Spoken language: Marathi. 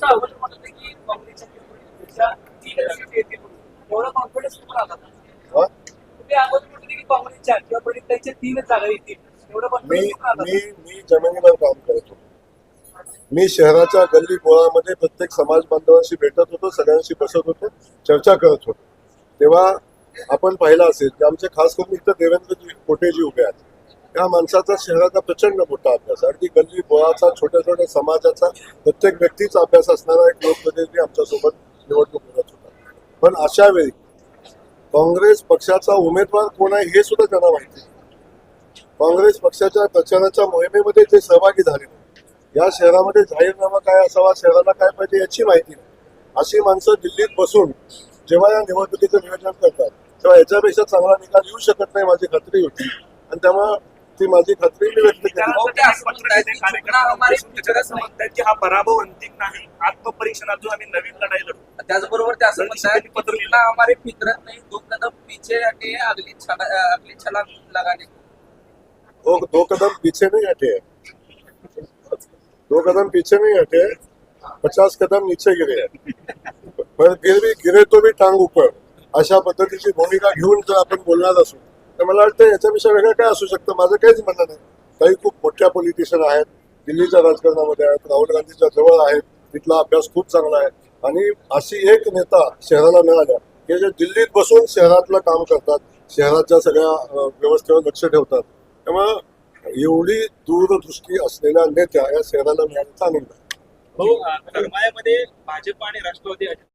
असं अगोदर म्हणत होते की काँग्रेसच्या पेक्षा 3 सीट येतील. एवढा कॉन्फिडन्स तुम्हाला आला? हा? तुम्ही अगोदर म्हणत होते की काँग्रेसच्या किंवा परिषदेच्या 3 जागा येतील. एवढा मी कॉन्फिडन्स तुम्हाला आला? मी मी जमिनीवर काम करतो. मी शहराच्या गल्ली बोळामध्ये प्रत्येक समाज बांधवांशी भेटत होतो, सगळ्यांशी बसत होतो, चर्चा करत होतो. तेव्हा आपण पाहिलं असेल की आमचे खास करून इथं देवेंद्रजी कोटेजी उभे आहेत. या माणसाचा शहराचा प्रचंड मोठा अभ्यास, अगदी गल्ली बोळाचा, छोट्या छोट्या समाजाचा, प्रत्येक व्यक्तीचा अभ्यास असणारा एक लोकप्रतिनिधी आमच्यासोबत निवडणूक करत होता. पण अशा वेळी काँग्रेस पक्षाचा उमेदवार कोण आहे हे सुद्धा त्यांना माहिती नाही. काँग्रेस पक्षाच्या प्रचाराच्या मोहिमेमध्ये ते सहभागी झाले नाही. या शहरामध्ये जाहीरनामा काय असावा, शहराला काय पाहिजे याची माहिती नाही. अशी माणसं दिल्लीत बसून जेव्हा या निवडणुकीचं नियोजन करतात तेव्हा याच्यापेक्षा चांगला निकाल येऊ शकत नाही माझी खात्री होती. आणि त्यामुळे ती माझी खात्री मी व्यक्त केली. की हा पराभव अंतिम नाही, आत्मपरीक्षणातून आम्ही नवीन लढाई लढू. त्याचबरोबर ते असं म्हणतात की तुलना हमारे फितरत नहीं, 2 कदम पीछे हटे, अगली छलांग लगाने को. दो कदम पीछे नहीं हटे हैं, 2 कदम पीछे नहीं हटे, 50 कदम नीचे गिरे हैं. पण फिर भी गिरे तो भी टांग ऊपर, अशा पद्धतीची भूमिका घेऊन जर आपण बोलणार असू तर मला वाटतं याच्यापेक्षा वेगळं काय असू शकतं. माझं काहीच म्हणणं नाही. काही खूप मोठ्या पॉलिटिशियन आहेत, दिल्लीच्या राजकारणामध्ये आहेत, राहुल गांधीच्या जवळ आहेत, तिथला अभ्यास खूप चांगला आहे. आणि अशी एक नेता शहराला मिळाल्या की जे दिल्लीत बसून शहरातलं काम करतात, शहराच्या सगळ्या व्यवस्थेवर लक्ष ठेवतात. त्यामुळे एवढी दूरदृष्टी असलेल्या नेत्या या शहराला मिळाल्याचा आनंद आहे. हो, करमाळ्यामध्ये भाजप आणि राष्ट्रवादी